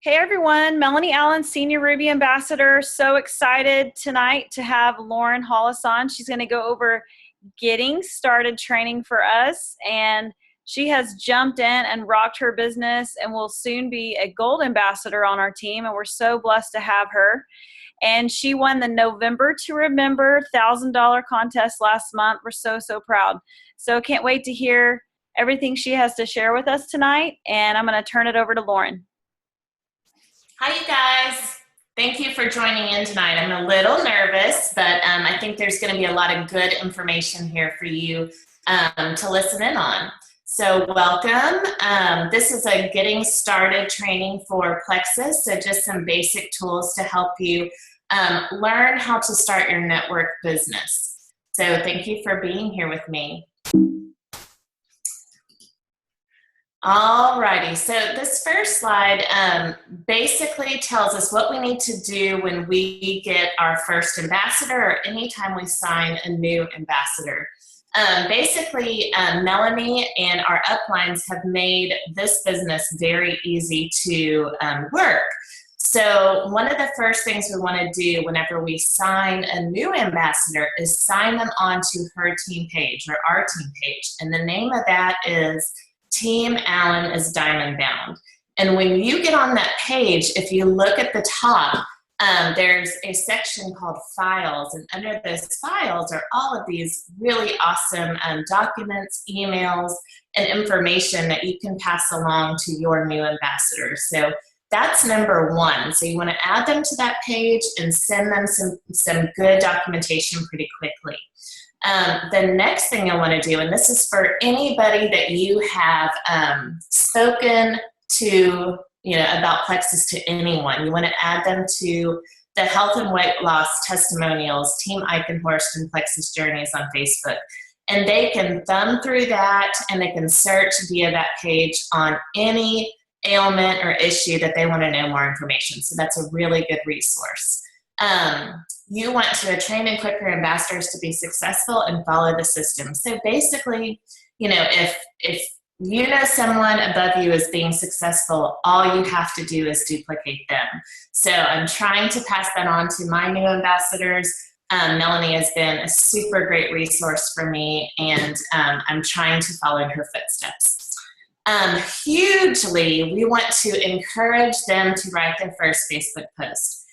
Hey everyone, Melanie Allen, Senior Ruby Ambassador. So excited tonight to have Lauren Hollis on. She's going to go over getting started training for us, and she has jumped in and rocked her business and will soon be a gold ambassador on our team, and we're so blessed to have her. And she won the November to Remember $1,000 contest last month. We're so proud. So can't wait to hear everything she has to share with us tonight, and I'm going to turn it over to Lauren. Hi, you guys. Thank you for joining in tonight. I'm a little nervous, but I think there's going to be a lot of good information here for you to listen in on. So welcome. This is a getting started training for Plexus, so just some basic tools to help you learn how to start your network business. So thank you for being here with me. Alrighty, so this first slide basically tells us what we need to do when we get our first ambassador or anytime we sign a new ambassador. Basically, Melanie and our uplines have made this business very easy to work. So one of the first things we want to do whenever we sign a new ambassador is sign them onto her team page or our team page. And the name of that is Team Allen is Diamond Bound. And when you get on that page, if you look at the top, there's a section called Files, and under those files are all of these really awesome documents, emails, and information that you can pass along to your new ambassadors. So that's number one. So you want to add them to that page and send them some good documentation pretty quickly. The next thing I want to do, and this is for anybody that you have spoken to, about Plexus to anyone, you want to add them to the Health and Weight Loss Testimonials, Team Eichenhorst and Plexus Journeys on Facebook. And they can thumb through that and they can search via that page on any ailment or issue that they want to know more information. So that's a really good resource. You want to train and equip your ambassadors to be successful and follow the system. So basically, if you know someone above you is being successful, all you have to do is duplicate them. So I'm trying to pass that on to my new ambassadors. Melanie has been a super great resource for me, and I'm trying to follow in her footsteps. Hugely, we want to encourage them to write their first Facebook post.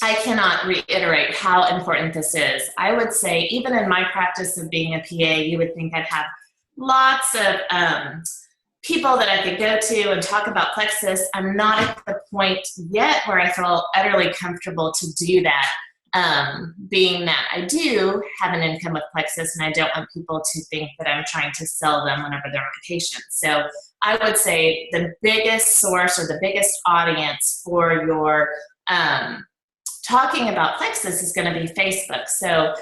I cannot reiterate how important this is. I would say even in my practice of being a PA, you would think I'd have lots of people that I could go to and talk about Plexus. I'm not at the point yet where I feel utterly comfortable to do that, being that I do have an income with Plexus and I don't want people to think that I'm trying to sell them whenever they're my patients. So I would say the biggest source or the biggest audience for your talking about Plexus is going to be Facebook. So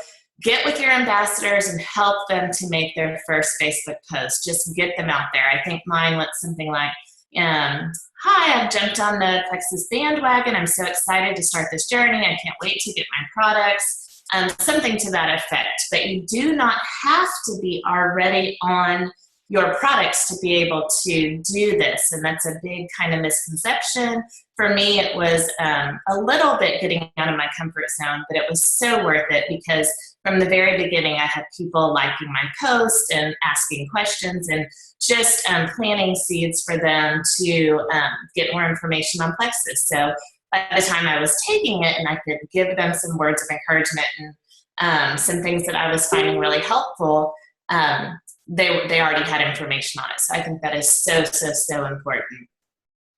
get with your ambassadors and help them to make their first Facebook post. Just get them out there. I think mine went something like, hi, I've jumped on the Plexus bandwagon. I'm so excited to start this journey. I can't wait to get my products. Something to that effect. But you do not have to be already on your products to be able to do this. And that's a big kind of misconception. For me, it was a little bit getting out of my comfort zone, but it was so worth it because from the very beginning, I had people liking my post and asking questions and just planting seeds for them to get more information on Plexus. So by the time I was taking it and I could give them some words of encouragement and some things that I was finding really helpful, they already had information on it. So I think that is so important.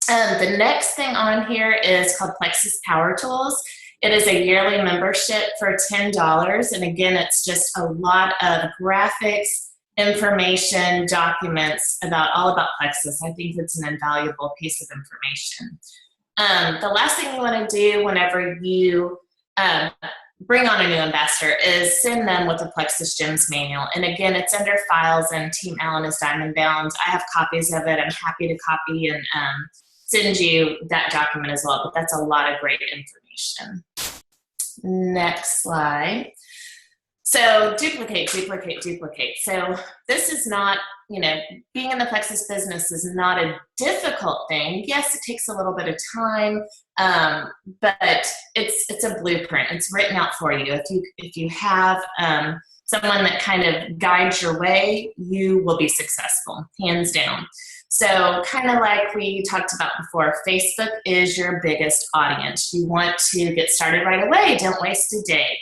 The next thing on here is called Plexus Power Tools. It is a yearly membership for $10. And again, it's just a lot of graphics, information, documents all about Plexus. I think it's an invaluable piece of information. The last thing you want to do whenever you bring on a new ambassador is send them with a Plexus Gems manual. And again, it's under Files and Team Allen is Diamond Bound. I have copies of it. I'm happy to copy and send you that document as well, but that's a lot of great information. Next slide. So duplicate, duplicate, duplicate. So this is not, being in the Plexus business is not a difficult thing. Yes, it takes a little bit of time, but it's a blueprint. It's written out for you. If you have someone that kind of guides your way, you will be successful, hands down. So kind of like we talked about before, Facebook is your biggest audience. You want to get started right away. Don't waste a day.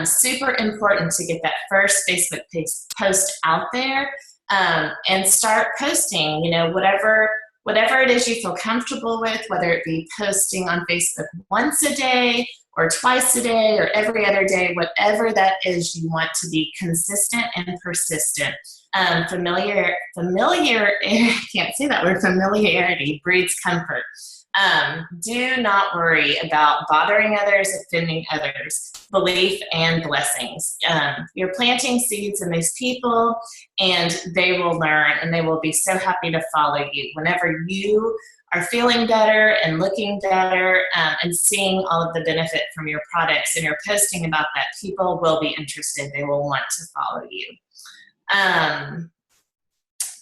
Super important to get that first Facebook post out there, and start posting, whatever it is you feel comfortable with, whether it be posting on Facebook once a day or twice a day or every other day, whatever that is, you want to be consistent and persistent. I can't say that word, familiarity breeds comfort. Do not worry about bothering others, offending others. Belief and blessings. You're planting seeds in these people, and they will learn, and they will be so happy to follow you. Whenever you are feeling better and looking better, and seeing all of the benefit from your products, and you're posting about that, people will be interested. They will want to follow you.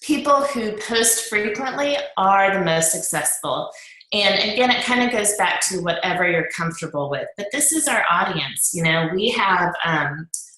People who post frequently are the most successful. And again, it kind of goes back to whatever you're comfortable with. But this is our audience. We have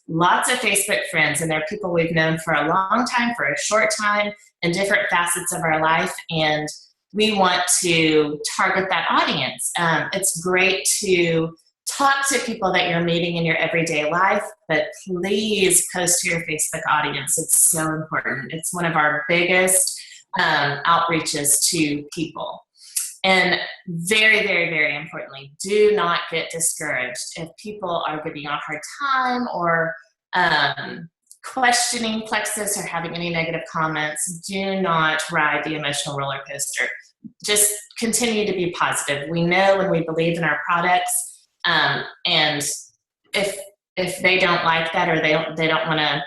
lots of Facebook friends, and they're people we've known for a long time, for a short time, in different facets of our life. And we want to target that audience. It's great to talk to people that you're meeting in your everyday life, but please post to your Facebook audience. It's so important. It's one of our biggest outreaches to people. And very, very, very importantly, do not get discouraged. If people are giving you a hard time or questioning Plexus or having any negative comments, do not ride the emotional roller coaster. Just continue to be positive. We know when we believe in our products, and if they don't like that, or they don't want to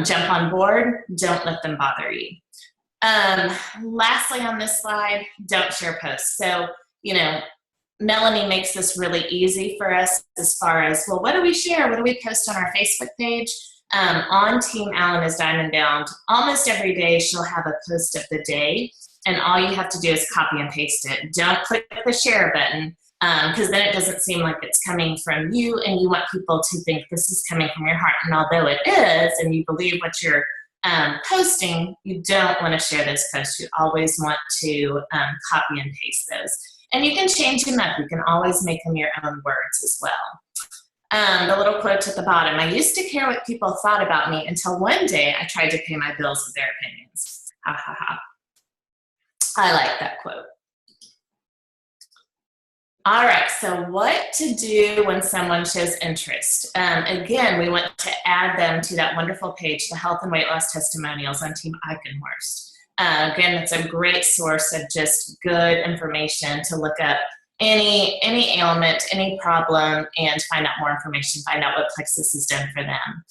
jump on board, don't let them bother you. Lastly on this slide, don't share posts. So, Melanie makes this really easy for us as far as, well, what do we share? What do we post on our Facebook page? On Team Allen is Diamond Bound, almost every day she'll have a post of the day, and all you have to do is copy and paste it. Don't click the share button, because then it doesn't seem like it's coming from you, and you want people to think this is coming from your heart. And although it is, and you believe what you're posting, you don't want to share those posts. You always want to copy and paste those. And you can change them up. You can always make them your own words as well. The little quote at the bottom, I used to care what people thought about me until one day I tried to pay my bills with their opinions. Ha ha ha. I like that quote. All right, so what to do when someone shows interest? Again, we want to add them to that wonderful page, the Health and Weight Loss Testimonials on Team Eichenhorst. Again, it's a great source of just good information to look up any ailment, any problem, and find out more information, find out what Plexus has done for them.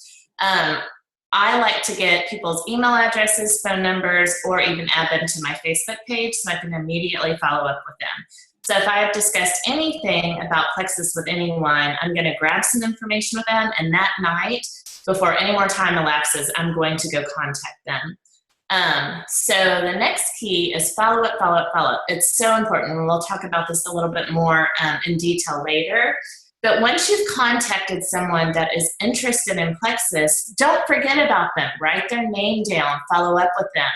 I like to get people's email addresses, phone numbers, or even add them to my Facebook page so I can immediately follow up with them. So if I have discussed anything about Plexus with anyone, I'm going to grab some information with them, and that night, before any more time elapses, I'm going to go contact them. So the next key is follow up, follow up, follow up. It's so important, and we'll talk about this a little bit more in detail later. But once you've contacted someone that is interested in Plexus, don't forget about them. Write their name down, follow up with them.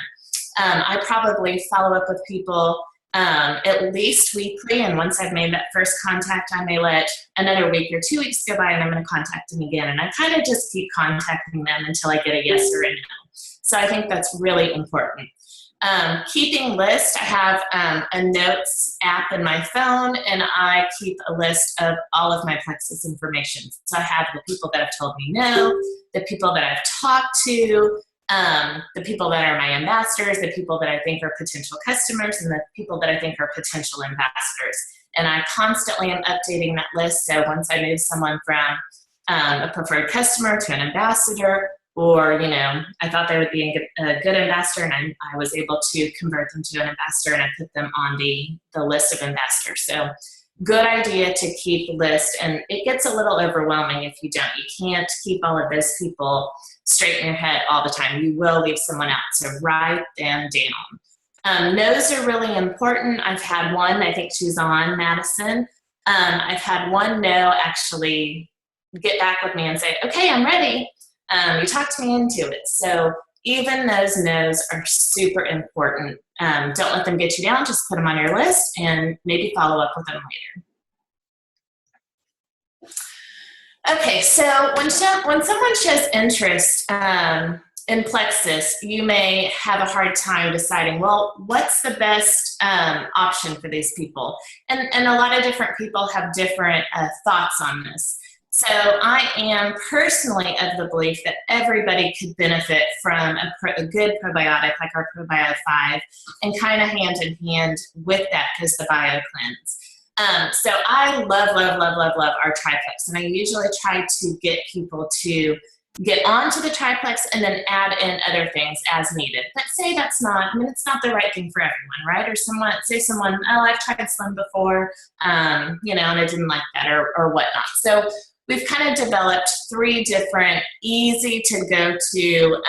I probably follow up with people at least weekly, and once I've made that first contact, I may let another week or 2 weeks go by, and I'm going to contact them again. And I kind of just keep contacting them until I get a yes or a no. So I think that's really important. Keeping lists, I have a notes app in my phone, and I keep a list of all of my Plexus information. So I have the people that have told me no, the people that I've talked to, the people that are my ambassadors, the people that I think are potential customers, and the people that I think are potential ambassadors. And I constantly am updating that list. So once I move someone from a preferred customer to an ambassador, or, I thought they would be a good ambassador, and I was able to convert them to an ambassador, and I put them on the list of ambassadors. So good idea to keep a list, and it gets a little overwhelming if you don't. You can't keep all of those people straight in your head all the time. You will leave someone out, so write them down. No's are really important. I've had one, I think she's on, Madison. I've had one no actually get back with me and say, okay, I'm ready. You talked me into it. So even those no's are super important. Don't let them get you down. Just put them on your list and maybe follow up with them later. Okay, so when someone shows interest in Plexus, you may have a hard time deciding, well, what's the best option for these people? And a lot of different people have different thoughts on this. So I am personally of the belief that everybody could benefit from a good probiotic like our Probio 5, and kind of hand in hand with that goes the BioCleanse. So I love our triplex, and I usually try to get people to get onto the triplex and then add in other things as needed. But say that's not, I mean, it's not the right thing for everyone, right? Or someone, oh, I've tried Slim before, and I didn't like that or whatnot. So we've kind of developed 3 different easy to go to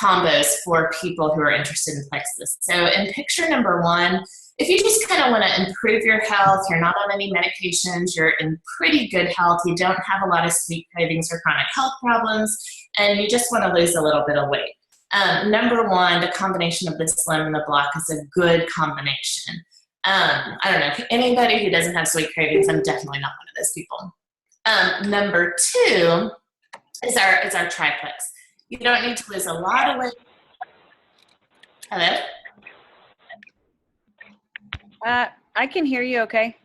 combos for people who are interested in Plexus. So in picture number 1, if you just kind of want to improve your health, you're not on any medications, you're in pretty good health, you don't have a lot of sweet cravings or chronic health problems, and you just want to lose a little bit of weight. Number 1, the combination of the Slim and the Block is a good combination. I don't know, anybody who doesn't have sweet cravings, I'm definitely not one of those people. Number 2 is our triplex. You don't need to lose a lot of weight. Hello? I can hear you okay.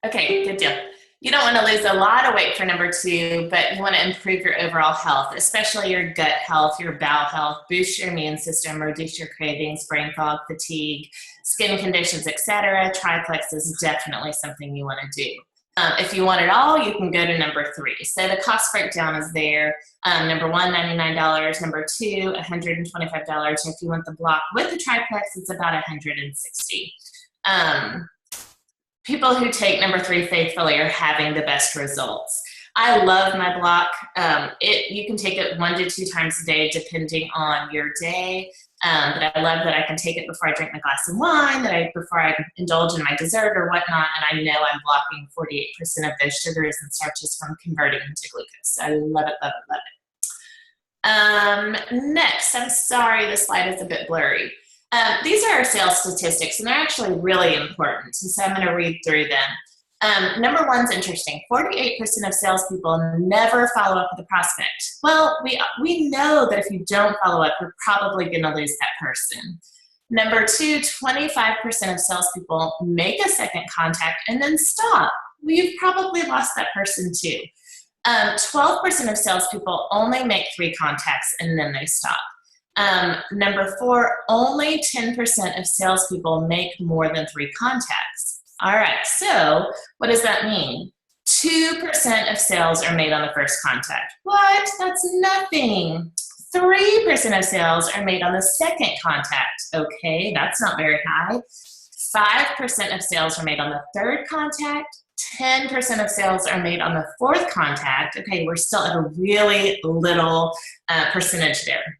Okay, good deal. You don't want to lose a lot of weight for number 2, but you want to improve your overall health, especially your gut health, your bowel health, boost your immune system, reduce your cravings, brain fog, fatigue, skin conditions, etc. Triplex is definitely something you want to do. If you want it all, you can go to number 3. So the cost breakdown is there. Number 1, $99. Number 2, $125. And if you want the Block with the triplex, it's about $160. People who take number 3 faithfully are having the best results. I love my Block. You can take it 1 to 2 times a day depending on your day. But I love that I can take it before I drink my glass of wine, before I indulge in my dessert or whatnot, and I know I'm blocking 48% of those sugars and starches from converting into glucose. I love it, love it, love it. Next, I'm sorry the slide is a bit blurry. These are our sales statistics, and they're actually really important, so I'm going to read through them. Number 1's interesting. 48% of salespeople never follow up with a prospect. Well, we know that if you don't follow up, you're probably going to lose that person. Number 2, 25% of salespeople make a second contact and then stop. Well, you've probably lost that person too. 12% of salespeople only make 3 contacts and then they stop. Number 4, only 10% of salespeople make more than 3 contacts. All right, so what does that mean? 2% of sales are made on the first contact. What? That's nothing. 3% of sales are made on the second contact. Okay, that's not very high. 5% of sales are made on the third contact. 10% of sales are made on the fourth contact. Okay, we're still at a really little percentage there.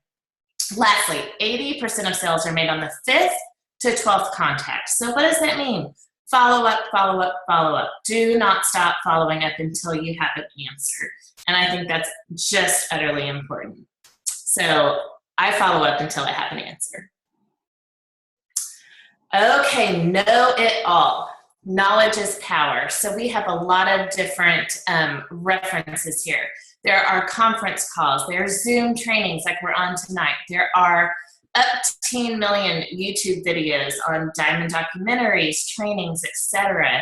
Lastly, 80% of sales are made on the 5th to 12th contact. So what does that mean? Follow up, follow up, follow up. Do not stop following up until you have an answer. And I think that's just utterly important. So I follow up until I have an answer. Okay, know it all. Knowledge is power. So we have a lot of different references here. There are conference calls. There are Zoom trainings like we're on tonight. There are up to 10 million YouTube videos on diamond documentaries, trainings, etc.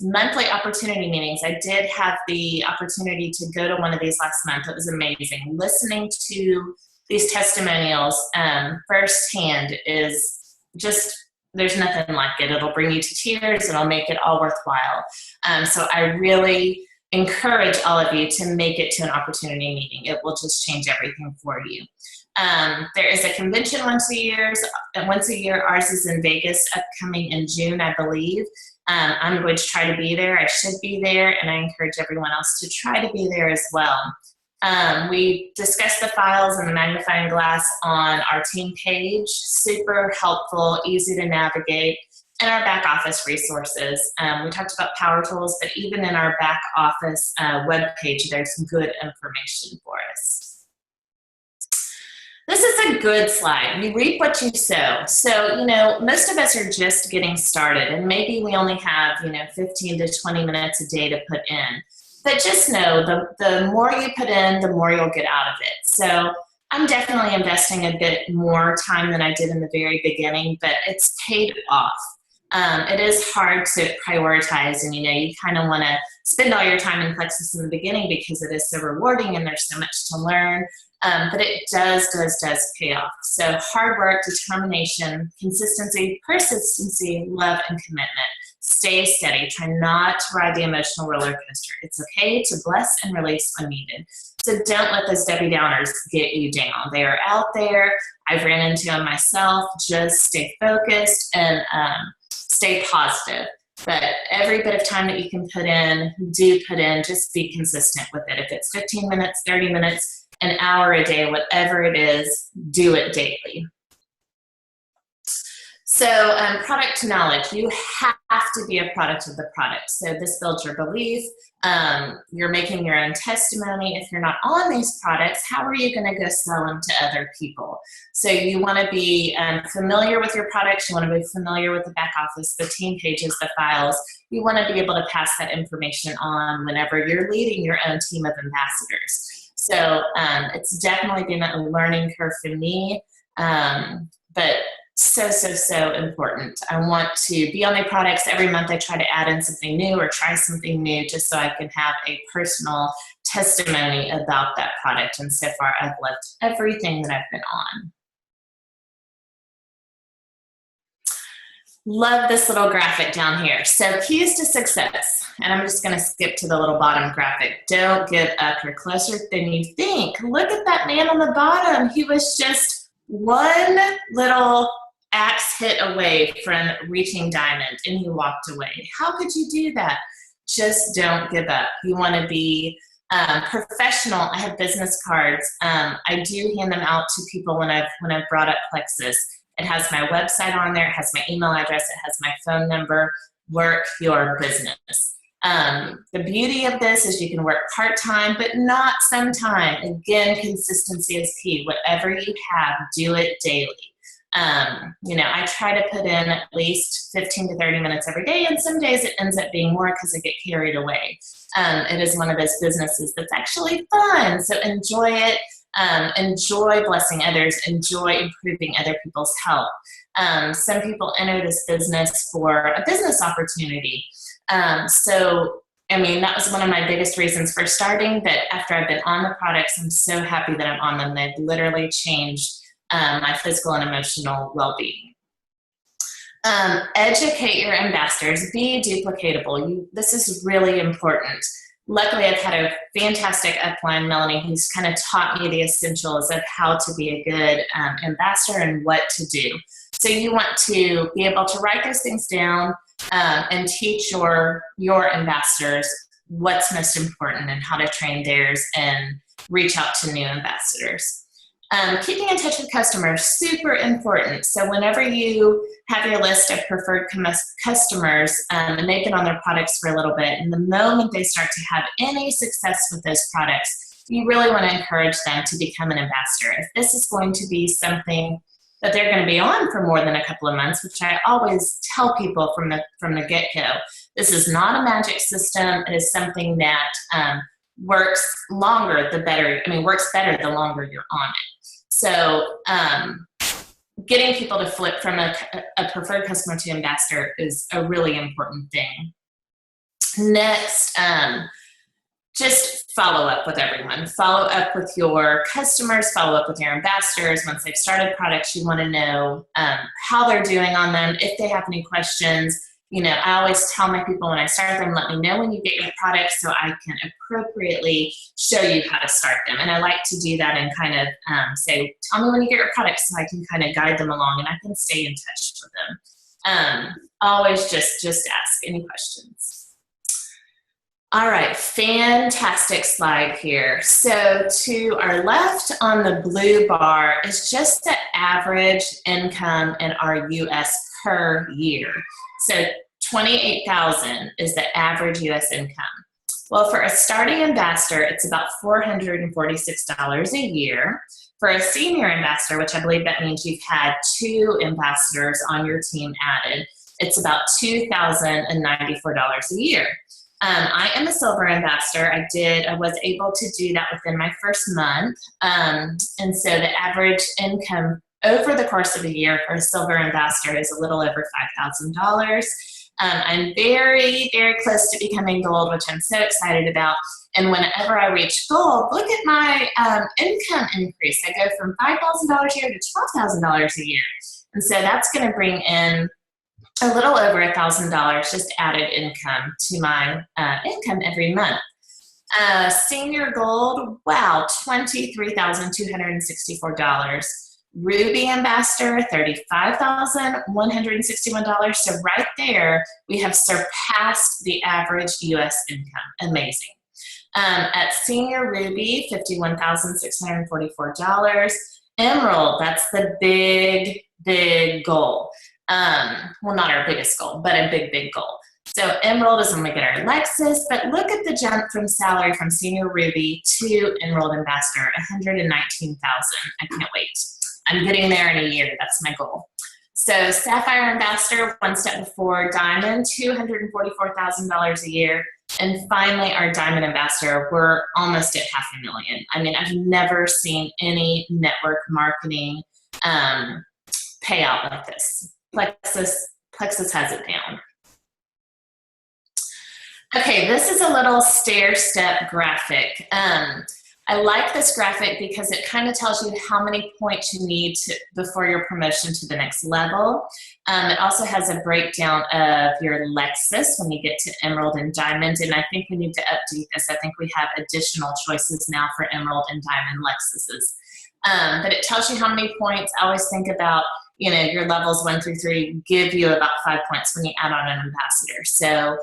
Monthly opportunity meetings. I did have the opportunity to go to one of these last month. It was amazing. Listening to these testimonials firsthand is just, there's nothing like it. It'll bring you to tears. It'll make it all worthwhile. So I really encourage all of you to make it to an opportunity meeting. It will just change everything for you. There is a convention once a year. Ours is in Vegas, upcoming in June, I believe. I'm going to try to be there. I should be there, and I encourage everyone else to try to be there as well. We discussed the files and the magnifying glass on our team page. Super helpful, easy to navigate, and our back office resources. We talked about Power Tools, but even in our back office webpage, there's some good information for us. This is a good slide. You reap what you sow. So, most of us are just getting started, and maybe we only have, 15 to 20 minutes a day to put in. But just know the more you put in, the more you'll get out of it. So I'm definitely investing a bit more time than I did in the very beginning, but it's paid off. It is hard to prioritize, and you kind of want to spend all your time in Plexus in the beginning because it is so rewarding and there's so much to learn. But it does pay off. So hard work, determination, consistency, persistency, love, and commitment. Stay steady. Try not to ride the emotional roller coaster. It's okay to bless and release when needed. So don't let those Debbie Downers get you down. They are out there. I've ran into them myself. Just stay focused and stay positive. But every bit of time that you can put in, do put in. Just be consistent with it. If it's 15 minutes, 30 minutes, an hour a day, whatever it is, do it daily. So product knowledge, you have to be a product of the product. So this builds your belief. You're making your own testimony. If you're not on these products, how are you going to go sell them to other people? So you want to be familiar with your products. You want to be familiar with the back office, the team pages, the files. You want to be able to pass that information on whenever you're leading your own team of ambassadors. So it's definitely been a learning curve for me, but so important. I want to be on my products. Every month I try to add in something new or try something new just so I can have a personal testimony about that product. And so far I've loved everything that I've been on. Love this little graphic down here. So keys to success. And I'm just going to skip to the little bottom graphic. Don't give up. You're closer than you think. Look at that man on the bottom. He was just one little axe hit away from reaching diamond, and he walked away. How could you do that? Just don't give up. You want to be professional. I have business cards. I do hand them out to people when I've brought up Plexus. It has my website on there. It has my email address. It has my phone number. Work your business. The beauty of this is you can work part-time, but not sometime. Again, consistency is key. Whatever you have, do it daily. I try to put in at least 15 to 30 minutes every day, and some days it ends up being more because I get carried away. It is one of those businesses that's actually fun, so enjoy it. Enjoy blessing others, enjoy improving other people's health. Some people enter this business for a business opportunity. That was one of my biggest reasons for starting, but after I've been on the products, I'm so happy that I'm on them. They've literally changed my physical and emotional well-being. Educate your ambassadors. Be duplicatable. This is really important. Luckily, I've had a fantastic upline, Melanie, who's kind of taught me the essentials of how to be a good ambassador and what to do. So you want to be able to write those things down and teach your ambassadors what's most important and how to train theirs and reach out to new ambassadors. Keeping in touch with customers, super important. So whenever you have your list of preferred customers and they've been on their products for a little bit, and the moment they start to have any success with those products, you really want to encourage them to become an ambassador. If this is going to be something that they're going to be on for more than a couple of months, which I always tell people from the get-go, this is not a magic system. It is something that works longer the better. Works better the longer you're on it. So getting people to flip from a preferred customer to ambassador is a really important thing. Next, just follow up with everyone. Follow up with your customers, follow up with your ambassadors. Once they've started products, you want to know how they're doing on them. If they have any questions, I always tell my people when I start them, let me know when you get your products so I can appropriately show you how to start them. And I like to do that and kind of say, tell me when you get your products so I can kind of guide them along and I can stay in touch with them. Always just ask any questions. All right, fantastic slide here. So to our left on the blue bar is just the average income in our US per year. So 28,000 is the average US income. Well, for a starting ambassador, it's about $446 a year. For a senior ambassador, which I believe that means you've had 2 ambassadors on your team added, it's about $2,094 a year. I am a silver ambassador. I was able to do that within my first month. And so the average income over the course of a year for a silver ambassador is a little over $5,000. I'm very, very close to becoming gold, which I'm so excited about. And whenever I reach gold, look at my income increase. I go from $5,000 a year to $12,000 a year. And so that's going to bring in a little over $1,000 just added income to my income every month. Senior gold, wow, $23,264. Ruby ambassador, $35,161. So right there, we have surpassed the average US income. Amazing. At senior ruby, $51,644. Emerald, that's the big, big goal. Well, not our biggest goal, but a big, big goal. So Emerald is when we get our Lexus, but look at the jump from salary from Senior Ruby to Emerald Ambassador, $119,000. I can't wait. I'm getting there in a year. That's my goal. So Sapphire Ambassador, one step before Diamond, $244,000 a year. And finally, our Diamond Ambassador, we're almost at $500,000. I mean, I've never seen any network marketing payout like this. Plexus has it down. Okay, this is a little stair-step graphic. I like this graphic because it kind of tells you how many points you need before your promotion to the next level. It also has a breakdown of your Lexus when you get to Emerald and Diamond, and I think we need to update this. I think we have additional choices now for Emerald and Diamond Lexuses. But it tells you how many points. I always think about, your levels 1 through 3 give you about 5 points when you add on an ambassador. So,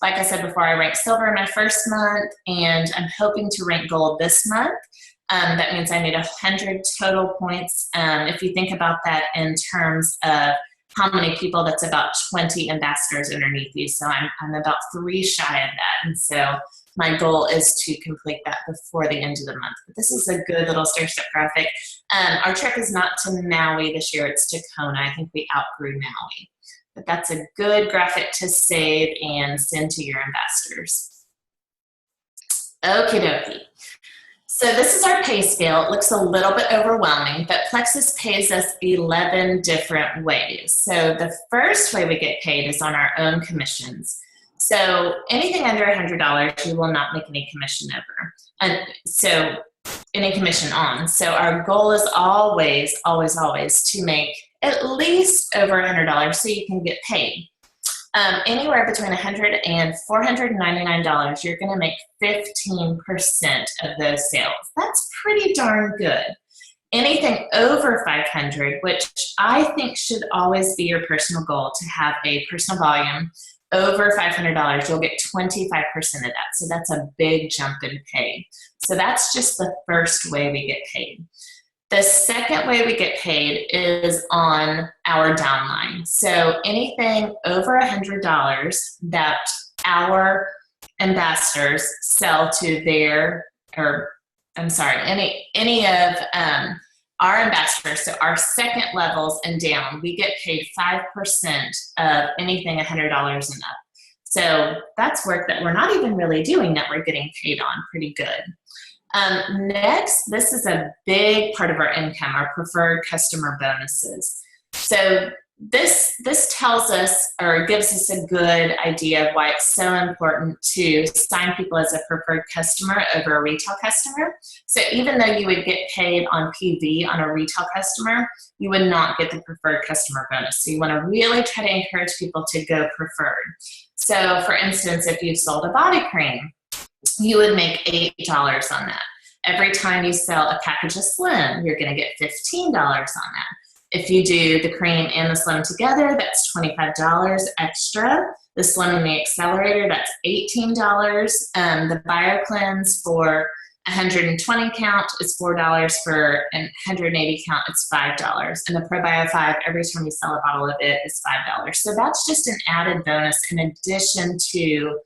like I said before, I ranked silver in my first month, and I'm hoping to rank gold this month. That means I need 100 total points. If you think about that in terms of how many people, that's about 20 ambassadors underneath you. So I'm about 3 shy of that. And so my goal is to complete that before the end of the month. But this is a good little stair-step graphic. Our trip is not to Maui this year, it's to Kona. I think we outgrew Maui. But that's a good graphic to save and send to your ambassadors. Okie dokie. So this is our pay scale. It looks a little bit overwhelming, but Plexus pays us 11 different ways. So the first way we get paid is on our own commissions. So anything under $100, you will not make any commission over. And so any commission on. So our goal is always, always, always to make at least over $100 so you can get paid. Anywhere between $100 and $499, you're going to make 15% of those sales. That's pretty darn good. Anything over $500, which I think should always be your personal goal, to have a personal volume over $500, you'll get 25% of that. So that's a big jump in pay. So that's just the first way we get paid. The second way we get paid is on our downline. So anything over $100 that our ambassadors sell to their, any of our ambassadors, so our second levels and down, we get paid 5% of anything $100 and up. So that's work that we're not even really doing that we're getting paid on pretty good. Next, this is a big part of our income, our preferred customer bonuses. So this tells us or gives us a good idea of why it's so important to sign people as a preferred customer over a retail customer. So even though you would get paid on PV on a retail customer, you would not get the preferred customer bonus. So you want to really try to encourage people to go preferred. So for instance, if you sold a body cream, you would make $8 on that. Every time you sell a package of Slim, you're going to get $15 on that. If you do the cream and the Slim together, that's $25 extra. The Slim and the Accelerator, that's $18. The BioCleanse for 120 count is $4. For an 180 count, it's $5. And the ProBio 5, every time you sell a bottle of it, is $5. So that's just an added bonus in addition to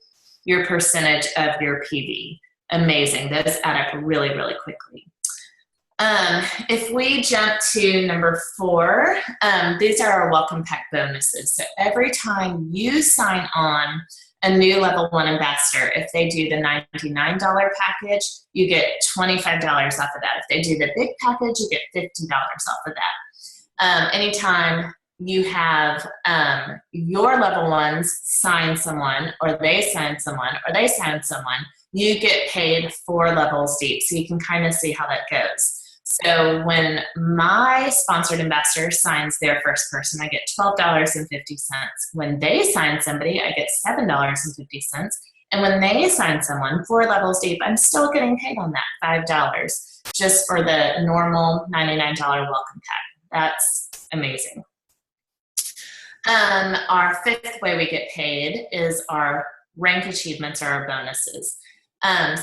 your percentage of your PV. Amazing. Those add up really, really quickly. If we jump to number 4, these are our welcome pack bonuses. So every time you sign on a new level 1 ambassador, if they do the $99 package, you get $25 off of that. If they do the big package, you get $50 off of that. Anytime you have your level 1s sign someone, or they sign someone, or they sign someone, you get paid 4 levels deep. So you can kind of see how that goes. So when my sponsored ambassador signs their first person, I get $12.50. When they sign somebody, I get $7.50. And when they sign someone 4 levels deep, I'm still getting paid on that $5 just for the normal $99 welcome pack. That's amazing. Our 5th way we get paid is our rank achievements or our bonuses.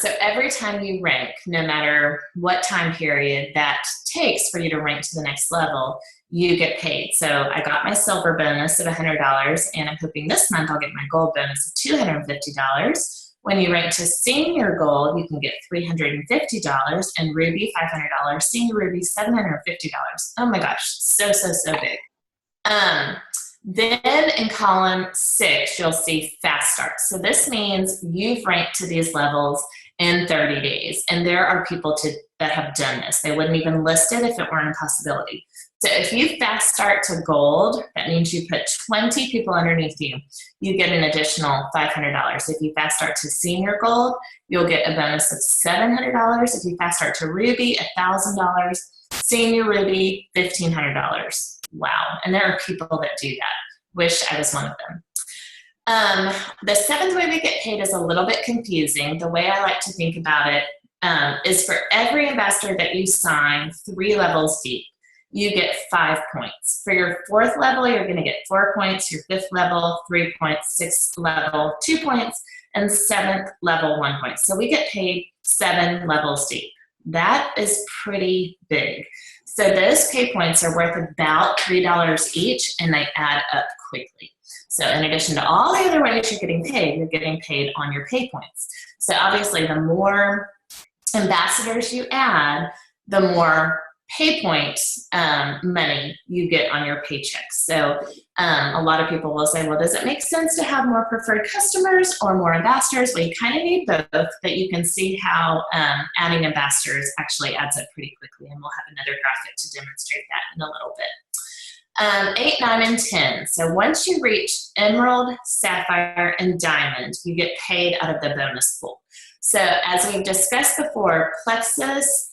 So every time you rank, no matter what time period that takes for you to rank to the next level, you get paid. So I got my silver bonus of $100, and I'm hoping this month I'll get my gold bonus of $250. When you rank to senior gold, you can get $350, and ruby $500, senior ruby $750. Oh my gosh, so big. Then in column 6, you'll see fast starts. So this means you've ranked to these levels in 30 days. And there are people that have done this. They wouldn't even list it if it weren't a possibility. So if you fast start to gold, that means you put 20 people underneath you. You get an additional $500. If you fast start to senior gold, you'll get a bonus of $700. If you fast start to ruby, $1,000. Senior ruby, $1,500. Wow. And there are people that do that. Wish I was one of them. The 7th way we get paid is a little bit confusing. The way I like to think about it is for every ambassador that you sign 3 levels deep, you get 5 points. For your 4th level, you're going to get 4 points. Your 5th level, 3 points. 6th level, 2 points. And 7th level, 1 point. So we get paid 7 levels deep. That is pretty big. So those pay points are worth about $3 each, and they add up quickly. So in addition to all the other ways you're getting paid on your pay points. So obviously the more ambassadors you add, the more pay points money you get on your paychecks. So a lot of people will say, well, does it make sense to have more preferred customers or more ambassadors? Well, you kind of need both, but you can see how adding ambassadors actually adds up pretty quickly, and we'll have another graphic to demonstrate that in a little bit. 8, 9, and 10. So once you reach Emerald, Sapphire, and Diamond, you get paid out of the bonus pool. So as we've discussed before, Plexus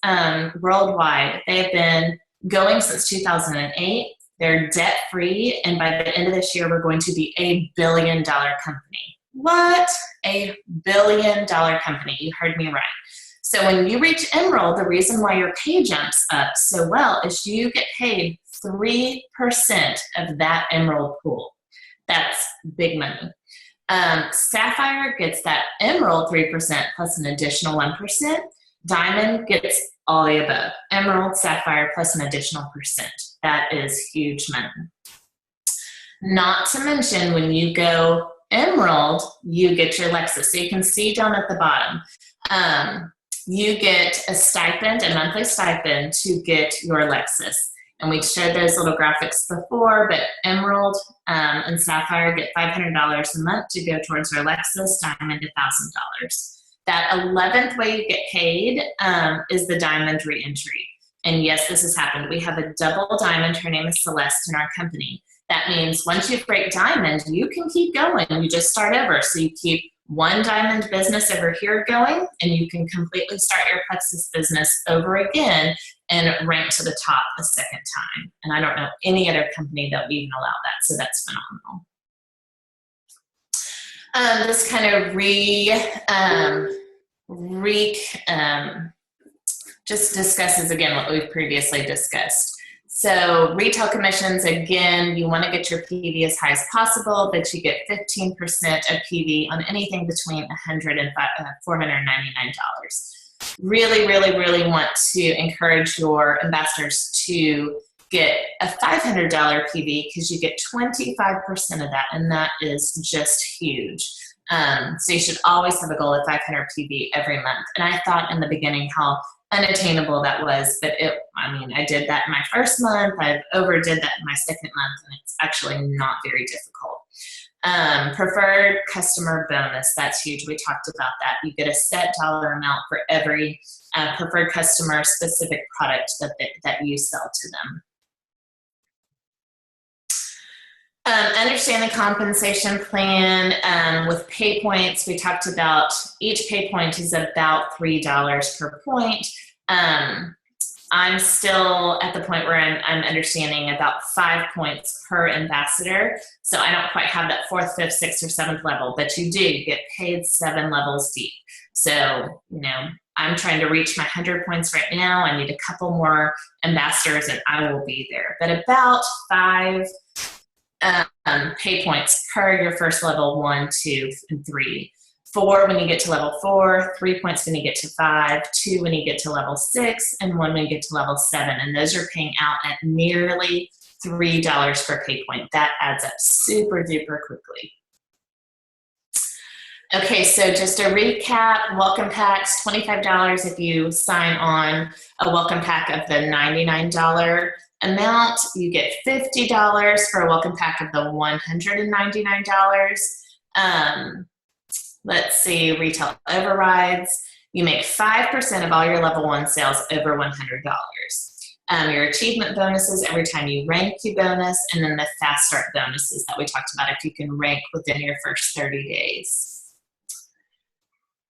worldwide, they have been going since 2008. They're debt-free, and by the end of this year, we're going to be a billion-dollar company. What? A billion-dollar company. You heard me right. So when you reach Emerald, the reason why your pay jumps up so well is you get paid 3% of that Emerald pool. That's big money. Sapphire gets that Emerald 3% plus an additional 1%. Diamond gets all the above. Emerald, Sapphire plus an additional percent. That is huge money. Not to mention when you go Emerald, you get your Lexus. So you can see down at the bottom, you get a stipend, a monthly stipend to get your Lexus. And we showed those little graphics before, but Emerald and Sapphire get $500 a month to go towards their Lexus, Diamond $1,000. That 11th way you get paid is the Diamond reentry. And yes, this has happened. We have a double Diamond. Her name is Celeste in our company. That means once you break diamond, you can keep going. You just start over. So you keep one diamond business over here going, and you can completely start your plexus business over again and rank to the top a second time. And I don't know any other company that would even allow that, so that's phenomenal. This kind of just discusses again what we've previously discussed. So retail commissions, again, you want to get your PV as high as possible, but you get 15% of PV on anything between $100 and $499. Really, really, really want to encourage your ambassadors to get a $500 PV because you get 25% of that, and that is just huge. So you should always have a goal of 500 PV every month. And I thought in the beginning how unattainable that was, but I did that in my first month. I've overdid that in my second month, and it's actually not very difficult. Preferred customer bonus, that's huge. We talked about that. You get a set dollar amount for every preferred customer specific product that you sell to them. Understand the compensation plan with pay points. We talked about each pay point is about $3 per point. I'm still at the point where I'm understanding about 5 points per ambassador. So I don't quite have that 4th, 5th, 6th, or 7th level, but you get paid 7 levels deep. So, I'm trying to reach my 100 points right now. I need a couple more ambassadors and I will be there. But about 5 pay points per your first level 1, 2, and 3. 4 when you get to level 4, 3 points when you get to 5, 2 when you get to level 6, and 1 when you get to level 7. And those are paying out at nearly $3 per pay point. That adds up super duper quickly. Okay, so just a recap, welcome packs, $25 if you sign on a welcome pack of the $99 amount. You get $50 for a welcome pack of the $199. Let's see, retail overrides. You make 5% of all your level 1 sales over $100. Your achievement bonuses, every time you rank, you bonus, and then the fast start bonuses that we talked about if you can rank within your first 30 days.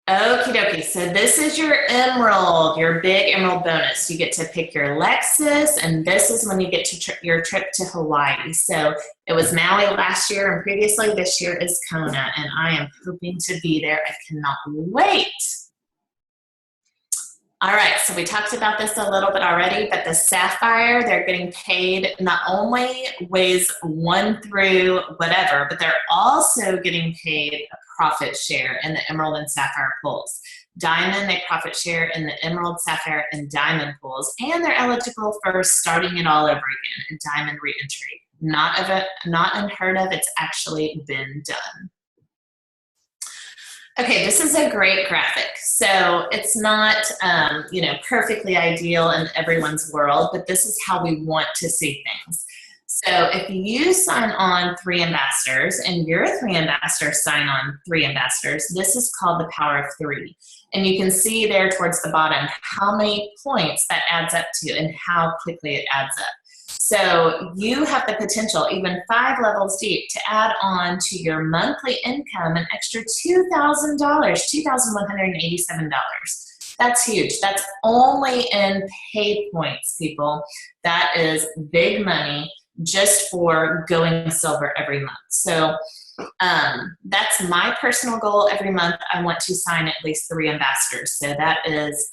Okie dokie, so this is your emerald, your big emerald bonus. You get to pick your Lexus, and this is when you get to your trip to Hawaii. So it was Maui last year, and previously this year is Kona, and I am hoping to be there. I cannot wait. All right, so we talked about this a little bit already, but the Sapphire, they're getting paid not only ways 1 through whatever, but they're also getting paid a profit share in the Emerald and Sapphire pools. Diamond, they profit share in the Emerald, Sapphire, and Diamond pools, and they're eligible for starting it all over again, a Diamond re-entry. Not unheard of, it's actually been done. Okay, this is a great graphic. So it's not, perfectly ideal in everyone's world, but this is how we want to see things. So if you sign on 3 ambassadors and your 3 ambassadors sign on 3 ambassadors, this is called the power of 3. And you can see there towards the bottom how many points that adds up to and how quickly it adds up. So you have the potential, even 5 levels deep, to add on to your monthly income an extra $2,000, $2,187. That's huge. That's only in pay points, people. That is big money just for going silver every month. So that's my personal goal every month. I want to sign at least 3 ambassadors. So that is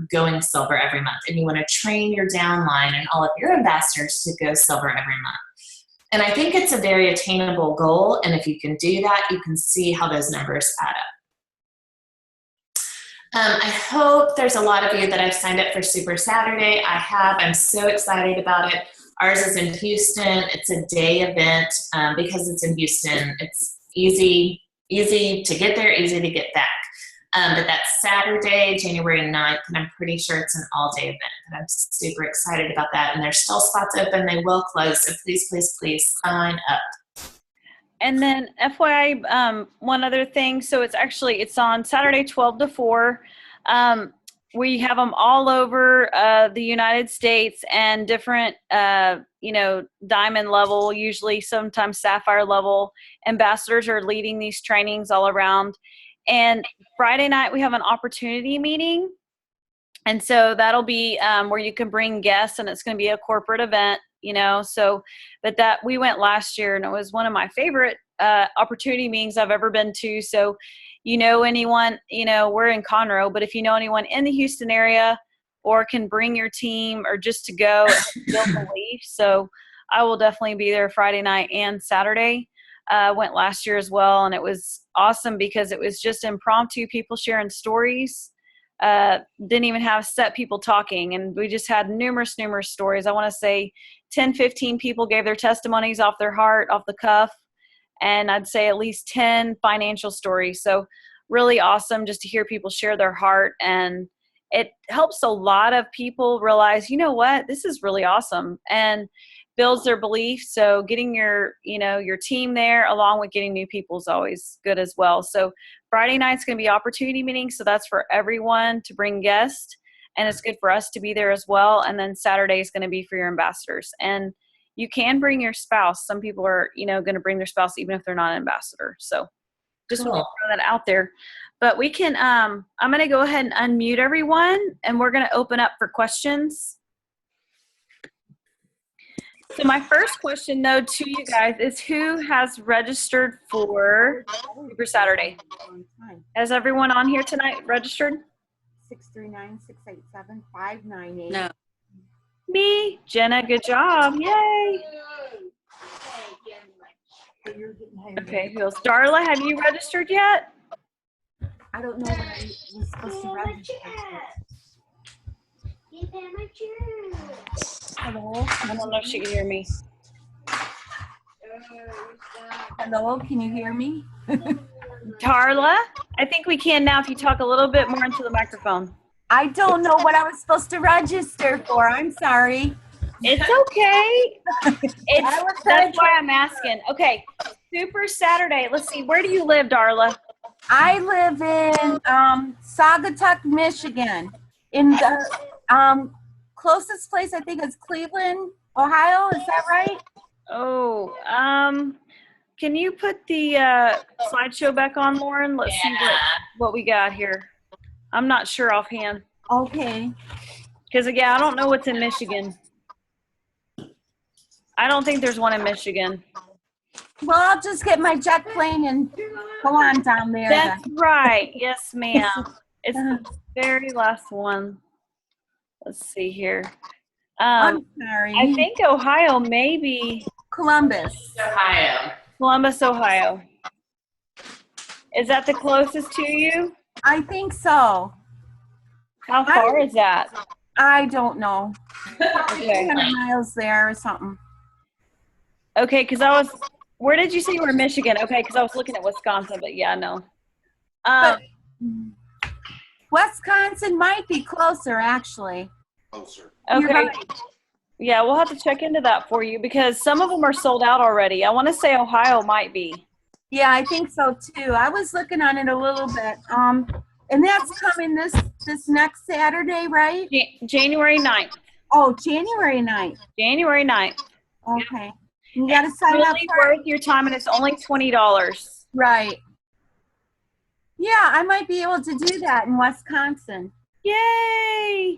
going silver every month. And you want to train your downline and all of your ambassadors to go silver every month. And I think it's a very attainable goal. And if you can do that, you can see how those numbers add up. I hope there's a lot of you that have signed up for Super Saturday. I have. I'm so excited about it. Ours is in Houston. It's a day event because it's in Houston. It's easy to get there, easy to get back. But that's Saturday, January 9th, and I'm pretty sure it's an all-day event. And I'm super excited about that. And there's still spots open. They will close. So please, please, please sign up. And then FYI, one other thing. So it's on Saturday, 12 to 4. we have them all over the United States and different, diamond level, usually sometimes sapphire level ambassadors are leading these trainings all around. And Friday night we have an opportunity meeting. And so that'll be where you can bring guests, and it's going to be a corporate event, but that we went last year and it was one of my favorite opportunity meetings I've ever been to. So, anyone, we're in Conroe, but if you know anyone in the Houston area or can bring your team or just to go, build belief. So I will definitely be there Friday night and Saturday. Went last year as well. And it was awesome because it was just impromptu, people sharing stories. Didn't even have set people talking, and we just had numerous stories. I want to say 10, 15 people gave their testimonies off their heart, off the cuff, and I'd say at least 10 financial stories. So really awesome just to hear people share their heart, and it helps a lot of people realize, what, this is really awesome, and builds their belief. So getting your team there along with getting new people is always good as well. So Friday night's going to be opportunity meetings. So that's for everyone to bring guests, and it's good for us to be there as well. And then Saturday is going to be for your ambassadors, and you can bring your spouse. Some people are, going to bring their spouse even if they're not an ambassador. So just want to throw that out there. But we can, I'm going to go ahead and unmute everyone, and we're going to open up for questions. So my first question, though, to you guys is, who has registered for Super Saturday? Has everyone on here tonight registered? 639-687-598. No. Me, Jenna, good job. Yay. Okay, who else? Darla, have you registered yet? I don't know what I was supposed to register. Hello? I don't know if she can hear me. Hello, can you hear me? Darla, I think we can now if you talk a little bit more into the microphone. I don't know what I was supposed to register for. I'm sorry. It's okay. That's why I'm asking. Okay, Super Saturday. Let's see. Where do you live, Darla? I live in Saugatuck, Michigan. In the closest place I think is Cleveland, Ohio. Is that right? Oh, can you put the slideshow back on, Lauren? Let's see what we got here. I'm not sure offhand. Okay. Because, again, I don't know what's in Michigan. I don't think there's one in Michigan. Well, I'll just get my jet plane and go on down there. That's right. Yes, ma'am. It's the very last one. Let's see here. I'm sorry. I think Ohio, maybe. Columbus. Ohio. Ohio. Is that the closest to you? I think so. How far is that? I don't know. Okay. 300 miles there or something. Okay, because where did you say you were in Michigan? Okay, because I was looking at Wisconsin, but yeah, no. But Wisconsin might be closer, actually. Closer. Okay. Right. Yeah, we'll have to check into that for you because some of them are sold out already. I want to say Ohio might be. Yeah, I think so too. I was looking on it a little bit. And that's coming this next Saturday, right? January 9th. Oh, January 9th. January 9th. Okay. You got to sign up Really for it. worth your time, and it's only $20. Right. Yeah, I might be able to do that in Wisconsin. Yay!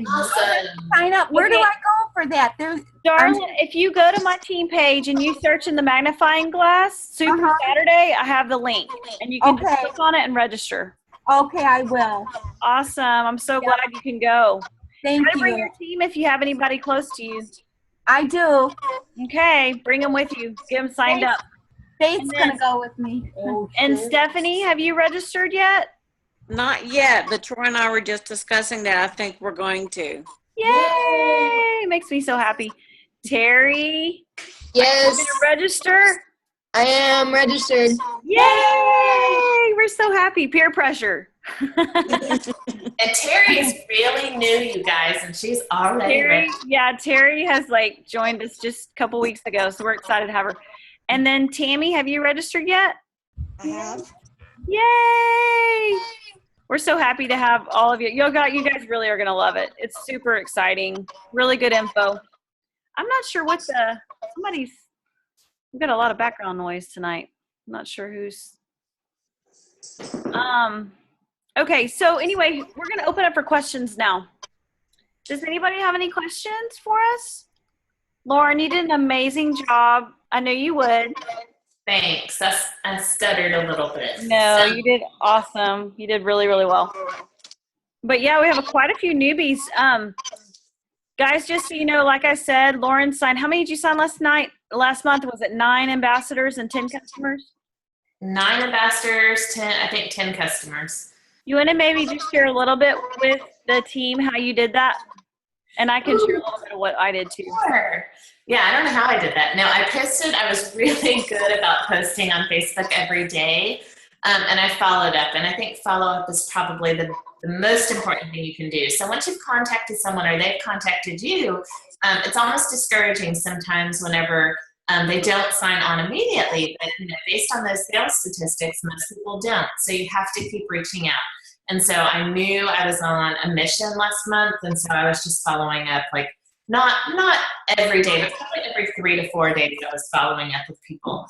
Awesome. Sign up. Where do Okay. I go for that? Darling, if you go to my team page and you search in the magnifying glass, Super Saturday, I have the link. And you can just Okay. click on it and register. Okay, I will. Awesome. I'm so glad you can go. Thank Try to bring you. your team if you have anybody close to you. I do. Okay, bring them with you. Get them signed up. Faith's And going then- to go with me. And Stephanie, have you registered yet? Not yet, but Troy and I were just discussing that. I think we're going to. Yay! Makes me so happy. Terry, Yes, you gonna register? I am registered. Yay! We're so happy. Peer pressure. And Terry is really new, you guys, and she's already Terry has joined us just a couple weeks ago, so we're excited to have her. And then Tammy, have you registered yet? I have. Yay! We're so happy to have all of you. You guys really are going to love it. It's super exciting. Really good info. I'm not sure what we've got a lot of background noise tonight. I'm not sure who's, okay. So anyway, we're going to open up for questions now. Does anybody have any questions for us? Lauren, you did an amazing job. I knew you would. Thanks. I stuttered a little bit. No, you did awesome. You did really, really well. But yeah, we have quite a few newbies. Guys, just so you know, like I said, Lauren signed, how many did you sign last month? Was it 9 ambassadors and 10 customers? 9 ambassadors, 10 customers. You want to maybe just share a little bit with the team how you did that? And I can share a little bit of what I did too. Sure. Yeah, I don't know how I did that. No, I was really good about posting on Facebook every day. And I followed up. And I think follow up is probably the most important thing you can do. So once you've contacted someone or they've contacted you, it's almost discouraging sometimes whenever they don't sign on immediately. But based on those sales statistics, most people don't. So you have to keep reaching out. And so I knew I was on a mission last month, and so I was just following up, like not every day, but probably every 3 to 4 days I was following up with people,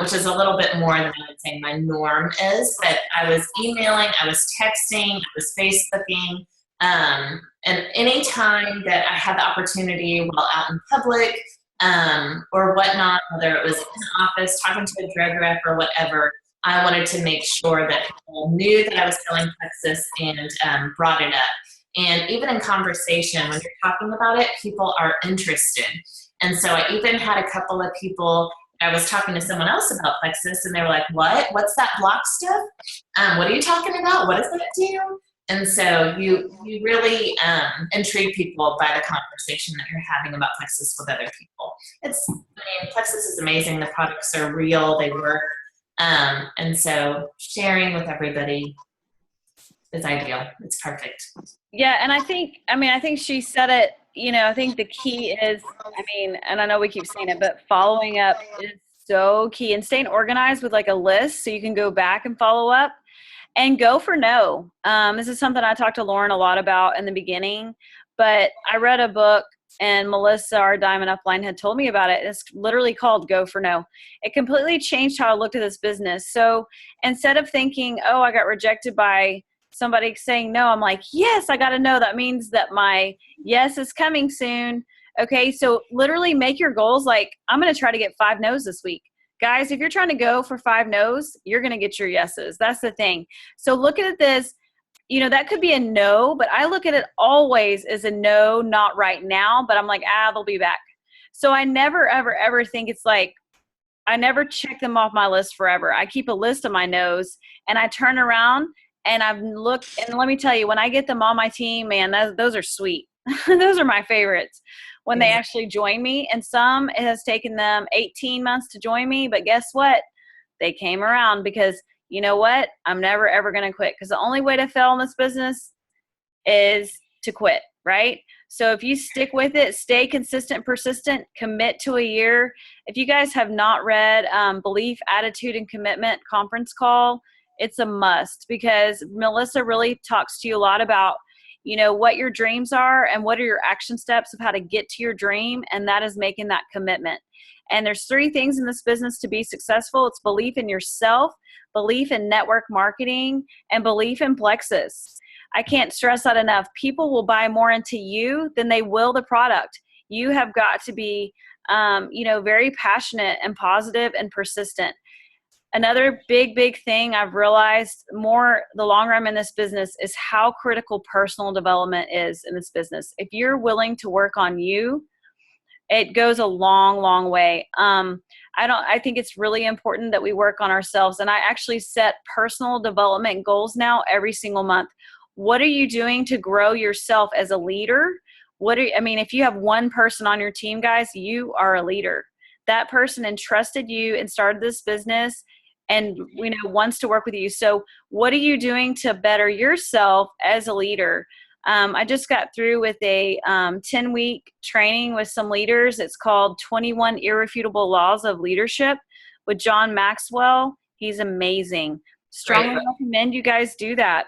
which is a little bit more than I would say my norm is. But I was emailing, I was texting, I was Facebooking, and any time that I had the opportunity while out in public or whatnot, whether it was in the office, talking to a drug rep or whatever, I wanted to make sure that people knew that I was selling Plexus and brought it up. And even in conversation, when you're talking about it, people are interested. And so I even had a couple of people, I was talking to someone else about Plexus, and they were like, what? What's that block stuff? What are you talking about? What does that do? And so you really intrigue people by the conversation that you're having about Plexus with other people. Plexus is amazing. The products are real. They work. And so sharing with everybody is ideal. It's perfect. Yeah. And I think she said it, I think the key is, and I know we keep saying it, but following up is so key, and staying organized with like a list so you can go back and follow up and go for no. This is something I talked to Lauren a lot about in the beginning, but I read a book, and Melissa, our Diamond Upline, had told me about it. It's literally called Go for No. It completely changed how I looked at this business. So instead of thinking, oh, I got rejected by somebody saying no, I'm like, yes, I got to know. That means that my yes is coming soon. Okay, so literally make your goals like, I'm going to try to get 5 no's this week. Guys, if you're trying to go for 5 no's, you're going to get your yeses. That's the thing. So look at this. That could be a no, but I look at it always as a no, not right now, but I'm like, they'll be back. So I never, ever, ever think it's like, I never check them off my list forever. I keep a list of my no's, and I turn around and I've looked, and let me tell you, when I get them on my team, man, those are sweet. Those are my favorites when they actually join me. And some, it has taken them 18 months to join me, but guess what? They came around because you know what? I'm never, ever going to quit, because the only way to fail in this business is to quit, right? So if you stick with it, stay consistent, persistent, commit to a year. If you guys have not read Belief, Attitude, and Commitment conference call, it's a must, because Melissa really talks to you a lot about, what your dreams are and what are your action steps of how to get to your dream, and that is making that commitment. And there's 3 things in this business to be successful. It's belief in yourself, belief in network marketing, and belief in Plexus. I can't stress that enough. People will buy more into you than they will the product. You have got to be, very passionate and positive and persistent. Another big, big thing I've realized more the longer I'm in this business is how critical personal development is in this business. If you're willing to work on you, it goes a long, long way. I think it's really important that we work on ourselves. And I actually set personal development goals now every single month. What are you doing to grow yourself as a leader? If you have one person on your team, guys, you are a leader. That person entrusted you and started this business and wants to work with you. So what are you doing to better yourself as a leader? I just got through with a 10-week training with some leaders. It's called 21 Irrefutable Laws of Leadership with John Maxwell. He's amazing. Strongly Right. recommend you guys do that.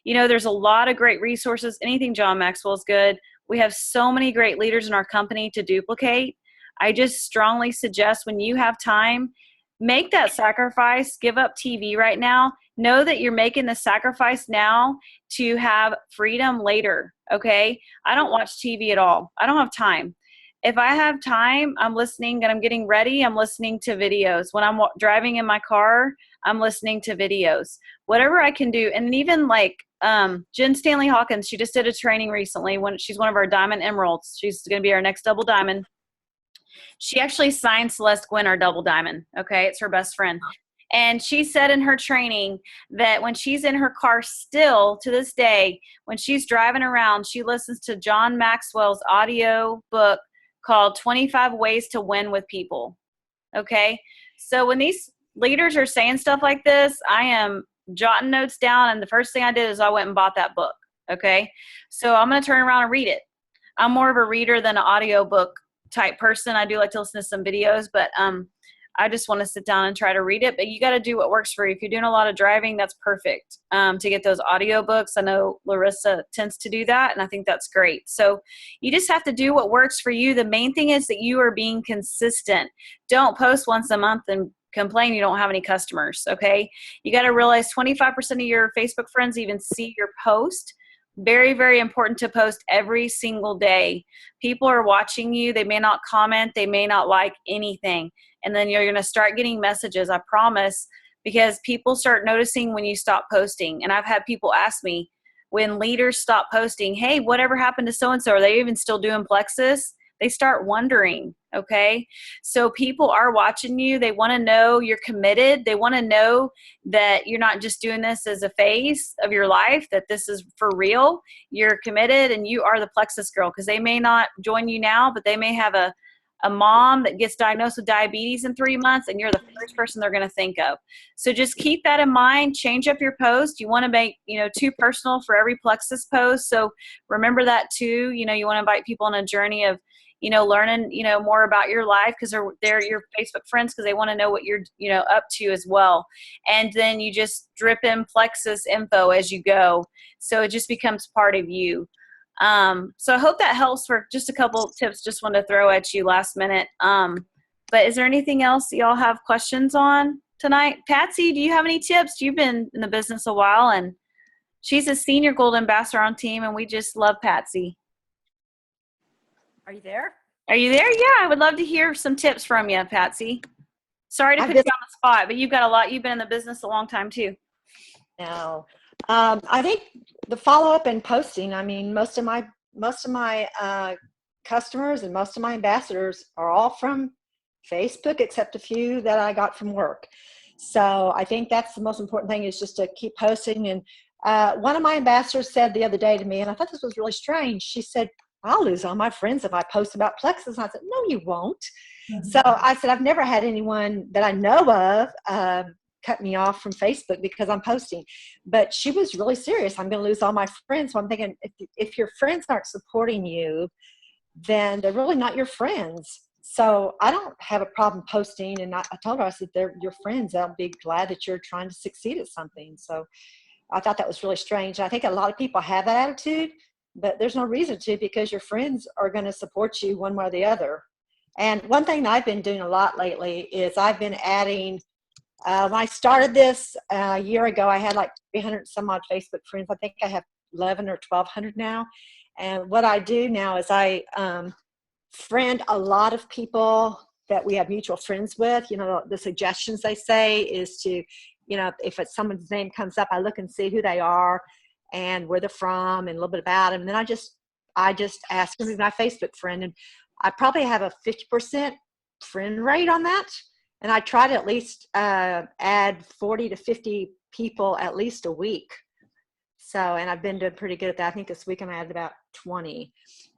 There's a lot of great resources. Anything John Maxwell is good. We have so many great leaders in our company to duplicate. I just strongly suggest when you have time, make that sacrifice, give up TV right now. Know that you're making the sacrifice now to have freedom later, okay? I don't watch TV at all. I don't have time. If I have time, I'm listening and I'm getting ready, I'm listening to videos. When I'm driving in my car, I'm listening to videos. Whatever I can do. And even like Jen Stanley Hawkins, she just did a training recently when she's one of our Diamond Emeralds. She's going to be our next double diamond. She actually signed Celeste Gwynn our double diamond. Okay. It's her best friend. And she said in her training that when she's in her car still to this day, when she's driving around, she listens to John Maxwell's audio book called 25 Ways to Win with People. Okay. So when these leaders are saying stuff like this, I am jotting notes down. And the first thing I did is I went and bought that book. Okay. So I'm going to turn around and read it. I'm more of a reader than an audio book type person. I do like to listen to some videos, but I just want to sit down and try to read it. But you got to do what works for you. If you're doing a lot of driving, that's perfect to get those audiobooks. I know Larissa tends to do that, and I think that's great. So you just have to do what works for you. The main thing is that you are being consistent. Don't post once a month and complain you don't have any customers, okay? You got to realize 25% of your Facebook friends even see your post. Very, very important to post every single day. People are watching you. They may not comment. They may not like anything. And then you're going to start getting messages, I promise, because people start noticing when you stop posting. And I've had people ask me when leaders stop posting, hey, whatever happened to so-and-so? Are they even still doing Plexus? They start wondering, okay? So people are watching you. They want to know you're committed. They want to know that you're not just doing this as a phase of your life, that this is for real. You're committed and you are the Plexus girl, because they may not join you now, but they may have a mom that gets diagnosed with diabetes in 3 months, and you're the first person they're going to think of. So just keep that in mind. Change up your post. You want to make, too personal for every Plexus post. So remember that too. You want to invite people on a journey of, learning, more about your life, because they're your Facebook friends, because they want to know what you're, up to as well. And then you just drip in Plexus info as you go. So it just becomes part of you. So I hope that helps for just a couple of tips. Just wanted to throw at you last minute. But is there anything else y'all have questions on tonight? Patsy, do you have any tips? You've been in the business a while, and she's a senior gold ambassador on team, and we just love Patsy. Are you there? Are you there? Yeah, I would love to hear some tips from you, Patsy. Sorry to put you on the spot, but you've got a lot. You've been in the business a long time too. No. I think the follow-up and posting, I mean, most of my customers and most of my ambassadors are all from Facebook, except a few that I got from work. So I think that's the most important thing, is just to keep posting. And one of my ambassadors said the other day to me, and I thought this was really strange, she said, I'll lose all my friends if I post about Plexus. And I said, no, you won't. Mm-hmm. So I said, I've never had anyone that I know of cut me off from Facebook because I'm posting. But she was really serious. I'm going to lose all my friends. So I'm thinking, if your friends aren't supporting you, then they're really not your friends. So I don't have a problem posting. And I told her, I said, they're your friends. They'll be glad that you're trying to succeed at something. So I thought that was really strange. I think a lot of people have that attitude, but there's no reason to, because your friends are going to support you one way or the other. And one thing that I've been doing a lot lately is I've been adding, when I started this a year ago, I had like 300 some odd Facebook friends. I think I have 11 or 1,200 now. And what I do now is I friend a lot of people that we have mutual friends with. The suggestions they say is to, if it's someone's name comes up, I look and see who they are and where they're from and a little bit about them. And then I just ask them to be my Facebook friend. And I probably have a 50% friend rate on that. And I try to at least add 40 to 50 people at least a week. So, and I've been doing pretty good at that. I think this week I added about 20.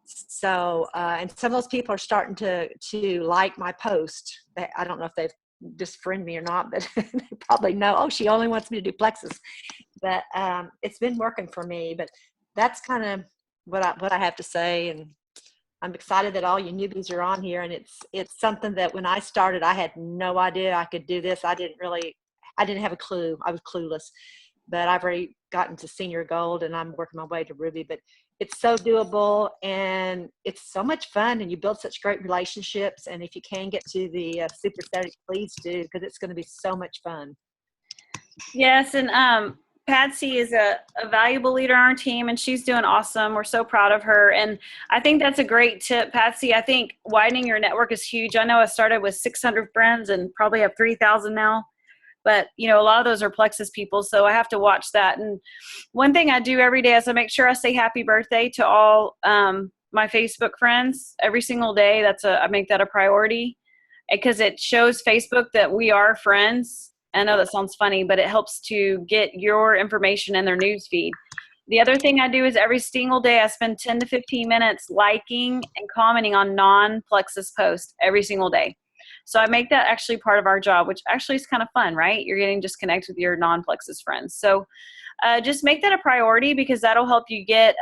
So, and some of those people are starting to like my post. I don't know if they've just friend me or not, but they probably know, oh, she only wants me to do Plexus. But it's been working for me. But that's kind of what I have to say. And I'm excited that all you newbies are on here. And it's something that when I started, I had no idea I could do this. I didn't really I didn't have a clue. I was clueless, but I've already gotten to senior gold and I'm working my way to Ruby, but it's so doable and it's so much fun and you build such great relationships. And if you can get to the Super Study, please do, because it's going to be so much fun. Yes, and Patsy is a valuable leader on our team, and she's doing awesome. We're so proud of her, and I think that's a great tip, Patsy. I think widening your network is huge. I know I started with 600 friends and probably have 3,000 now, but a lot of those are Plexus people, so I have to watch that. And one thing I do every day is I make sure I say happy birthday to all my Facebook friends every single day. I make that a priority because it shows Facebook that we are friends. I know that sounds funny, but it helps to get your information in their news feed. The other thing I do is every single day I spend 10 to 15 minutes liking and commenting on non-Plexus posts every single day. So I make that actually part of our job, which actually is kind of fun, right? You're getting just connected with your non-Plexus friends. So just make that a priority because that'll help you get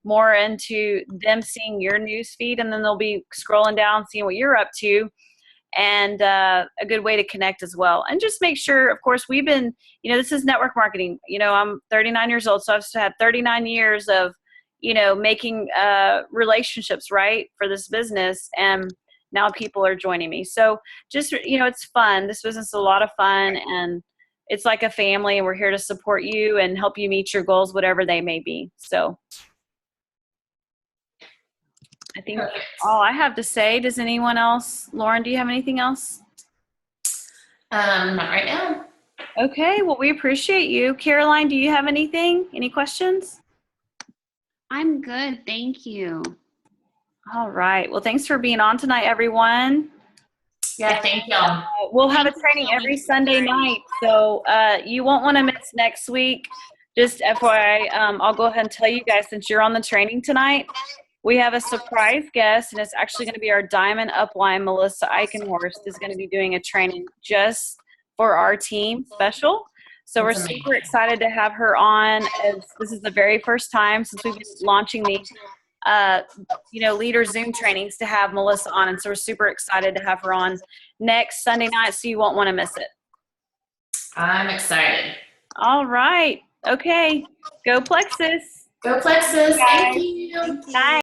more into them seeing your news feed, and then they'll be scrolling down, seeing what you're up to. And a good way to connect as well. And just make sure, of course, we've been, this is network marketing. I'm 39 years old, so I've had 39 years of, making relationships, right, for this business. And now people are joining me. So just, it's fun. This business is a lot of fun, and it's like a family, and we're here to support you and help you meet your goals, whatever they may be. So I think that's all I have to say. Does anyone else? Lauren, do you have anything else? Not right now. Okay, well, we appreciate you. Caroline, do you have anything? Any questions? I'm good, thank you. All right. Well, thanks for being on tonight, everyone. Yeah, thank y'all. We'll have a training every Sunday night, so you won't want to miss next week. Just FYI, I'll go ahead and tell you guys, since you're on the training tonight, we have a surprise guest, and it's actually going to be our Diamond Upline, Melissa Eichenhorst, is going to be doing a training just for our team special. So That's we're amazing. super excited to have her on, as this is the very first time since we've been launching these, leader Zoom trainings to have Melissa on. And so we're super excited to have her on next Sunday night, so you won't want to miss it. I'm excited. All right. Okay. Go Plexus. Go Plexus. Bye. Thank you. Bye.